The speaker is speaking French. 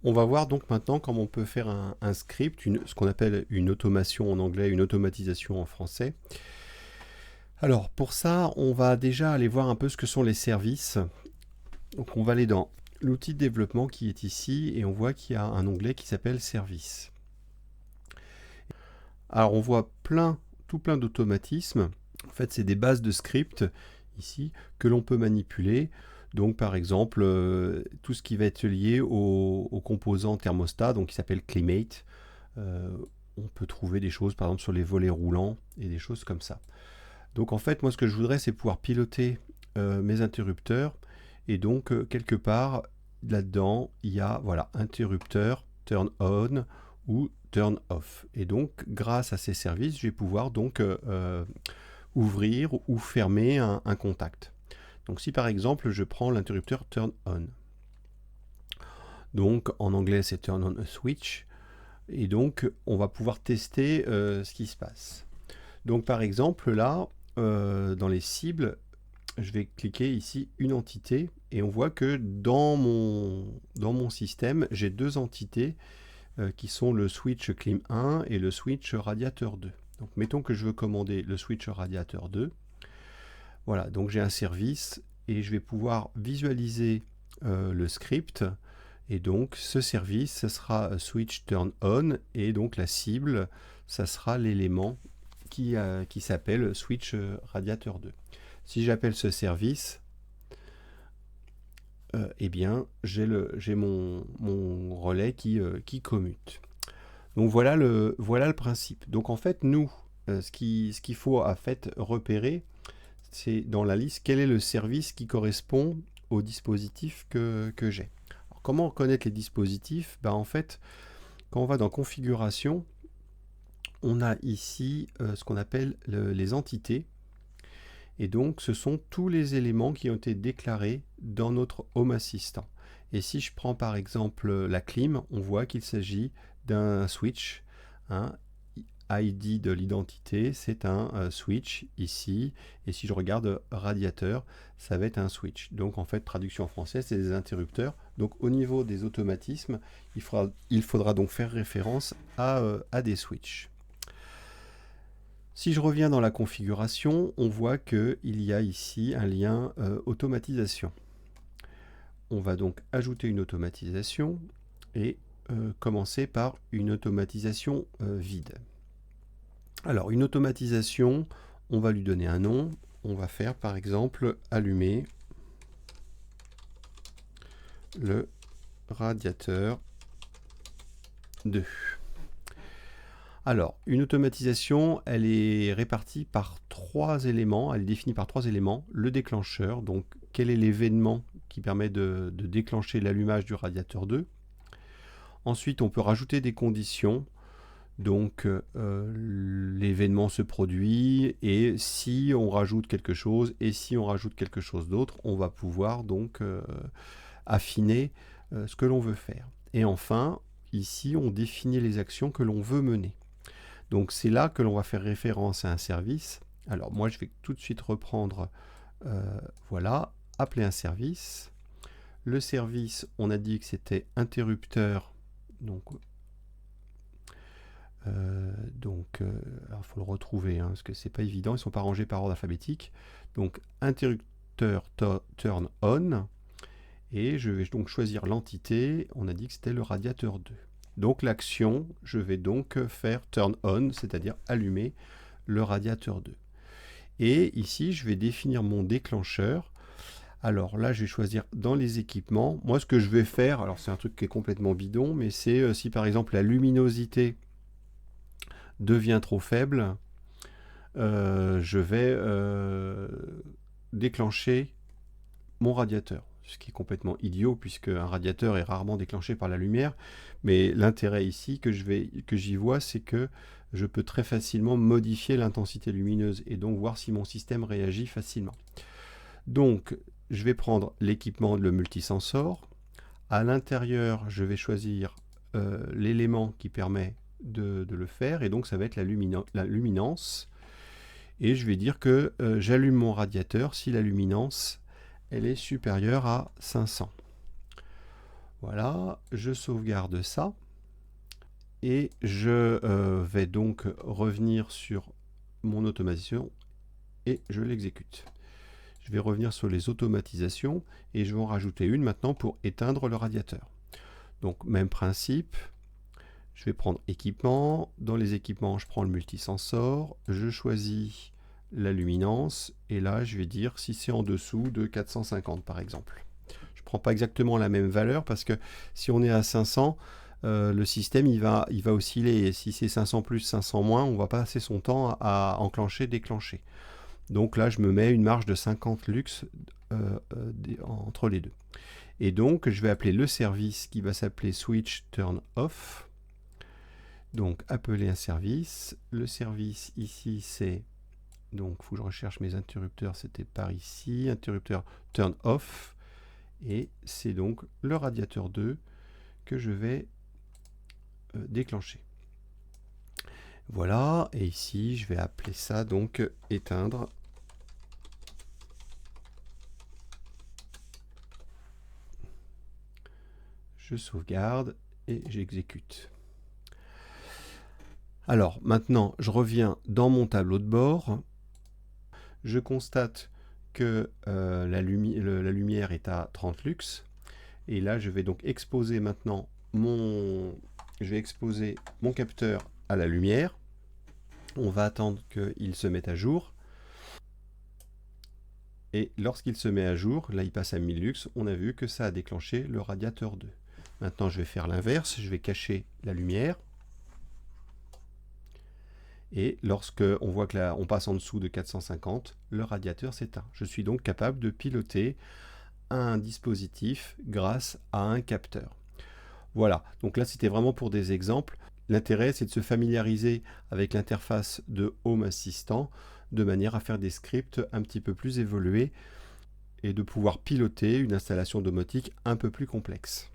On va voir donc maintenant comment on peut faire un script, ce qu'on appelle une automation en anglais, une automatisation en français. Alors pour ça, on va déjà aller voir un peu ce que sont les services. Donc on va aller dans l'outil de développement qui est ici et on voit qu'il y a un onglet qui s'appelle services. Alors on voit tout plein d'automatismes. En fait, c'est des bases de scripts ici que l'on peut manipuler. Donc par exemple, tout ce qui va être lié au composant thermostat, donc qui s'appelle Climate. Euh, on peut trouver des choses par exemple sur les volets roulants et des choses comme ça. Donc en fait, moi ce que je voudrais, c'est pouvoir piloter mes interrupteurs. Et donc quelque part là-dedans, il y a voilà, interrupteur, turn on ou turn off. Et donc grâce à ces services, je vais pouvoir donc ouvrir ou fermer un contact. Donc si par exemple je prends l'interrupteur turn on, donc en anglais c'est turn on a switch, et donc on va pouvoir tester ce qui se passe. Donc par exemple là, dans les cibles, je vais cliquer ici une entité et on voit que dans mon système, j'ai deux entités qui sont le switch clim 1 et le switch radiateur 2. Donc mettons que je veux commander le switch radiateur 2. Voilà, donc j'ai un service et je vais pouvoir visualiser le script. Et donc ce service, ce sera switch turn on et donc la cible, ça sera l'élément qui s'appelle switch radiateur 2. Si j'appelle ce service, eh bien j'ai mon relais qui commute. Donc voilà le principe. Donc en fait, nous, ce qu'il faut en fait repérer, c'est dans la liste quel est le service qui correspond au dispositif que j'ai. Alors, comment reconnaître les dispositifs? En fait, quand on va dans configuration, on a ici ce qu'on appelle les entités. Et donc, ce sont tous les éléments qui ont été déclarés dans notre Home Assistant. Et si je prends par exemple la clim, on voit qu'il s'agit d'un switch. Hein, ID de l'identité, c'est un switch ici. Et si je regarde radiateur, ça va être un switch. Donc en fait, traduction en français, c'est des interrupteurs. Donc au niveau des automatismes, il faudra donc faire référence à des switches. Si je reviens dans la configuration, on voit qu'il y a ici un lien automatisation. On va donc ajouter une automatisation et commencer par une automatisation vide. Alors une automatisation, on va lui donner un nom. On va faire par exemple allumer le radiateur 2. Alors, une automatisation, elle est répartie par trois éléments, elle est définie par trois éléments. Le déclencheur, donc quel est l'événement qui permet de déclencher l'allumage du radiateur 2. Ensuite, on peut rajouter des conditions. Donc, l'événement se produit et si on rajoute quelque chose et si on rajoute quelque chose d'autre, on va pouvoir donc affiner ce que l'on veut faire. Et enfin, ici, on définit les actions que l'on veut mener. Donc c'est là que l'on va faire référence à un service. Alors moi je vais tout de suite reprendre, voilà, appeler un service. Le service, on a dit que c'était interrupteur. Donc il faut le retrouver parce que c'est pas évident, ils ne sont pas rangés par ordre alphabétique. Donc interrupteur turn on. Et je vais donc choisir l'entité, on a dit que c'était le radiateur 2. Donc l'action, je vais donc faire turn on, c'est-à-dire allumer le radiateur 2. Et ici, je vais définir mon déclencheur. Alors là, je vais choisir dans les équipements. Moi, ce que je vais faire, alors c'est un truc qui est complètement bidon, mais c'est si par exemple la luminosité devient trop faible, je vais déclencher mon radiateur. Ce qui est complètement idiot puisque un radiateur est rarement déclenché par la lumière, mais l'intérêt ici que j'y vois, c'est que je peux très facilement modifier l'intensité lumineuse et donc voir si mon système réagit facilement. Donc je vais prendre l'équipement, le multisensor. À l'intérieur, je vais choisir l'élément qui permet de le faire, et donc ça va être la luminance. Et je vais dire que j'allume mon radiateur si la luminance elle est supérieure à 500. Voilà, je sauvegarde ça. Et je vais donc revenir sur mon automatisation et je l'exécute. Je vais revenir sur les automatisations et je vais en rajouter une maintenant pour éteindre le radiateur. Donc même principe, je vais prendre équipement, dans les équipements je prends le multisensor, je choisis la luminance et là je vais dire si c'est en dessous de 450 par exemple. Je ne prends pas exactement la même valeur parce que si on est à 500, le système il va osciller et si c'est 500 plus, 500 moins, on va passer son temps à enclencher, déclencher. Donc là je me mets une marge de 50 lux entre les deux. Et donc je vais appeler le service qui va s'appeler switch turn off. Donc appeler un service. Le service ici c'est, donc il faut que je recherche mes interrupteurs, c'était par ici, interrupteur turn off. Et c'est donc le radiateur 2 que je vais déclencher. Voilà, et ici je vais appeler ça donc éteindre. Je sauvegarde et j'exécute. Alors maintenant je reviens dans mon tableau de bord. Je constate que la lumière est à 30 lux. Et là je vais donc exposer maintenant mon capteur à la lumière. On va attendre qu'il se mette à jour. Et lorsqu'il se met à jour, là il passe à 1000 lux, on a vu que ça a déclenché le radiateur 2. Maintenant je vais faire l'inverse, je vais cacher la lumière. Et lorsque on voit que là on passe en dessous de 450, le radiateur s'éteint. Je suis donc capable de piloter un dispositif grâce à un capteur. Voilà, donc là c'était vraiment pour des exemples. L'intérêt c'est de se familiariser avec l'interface de Home Assistant de manière à faire des scripts un petit peu plus évolués et de pouvoir piloter une installation domotique un peu plus complexe.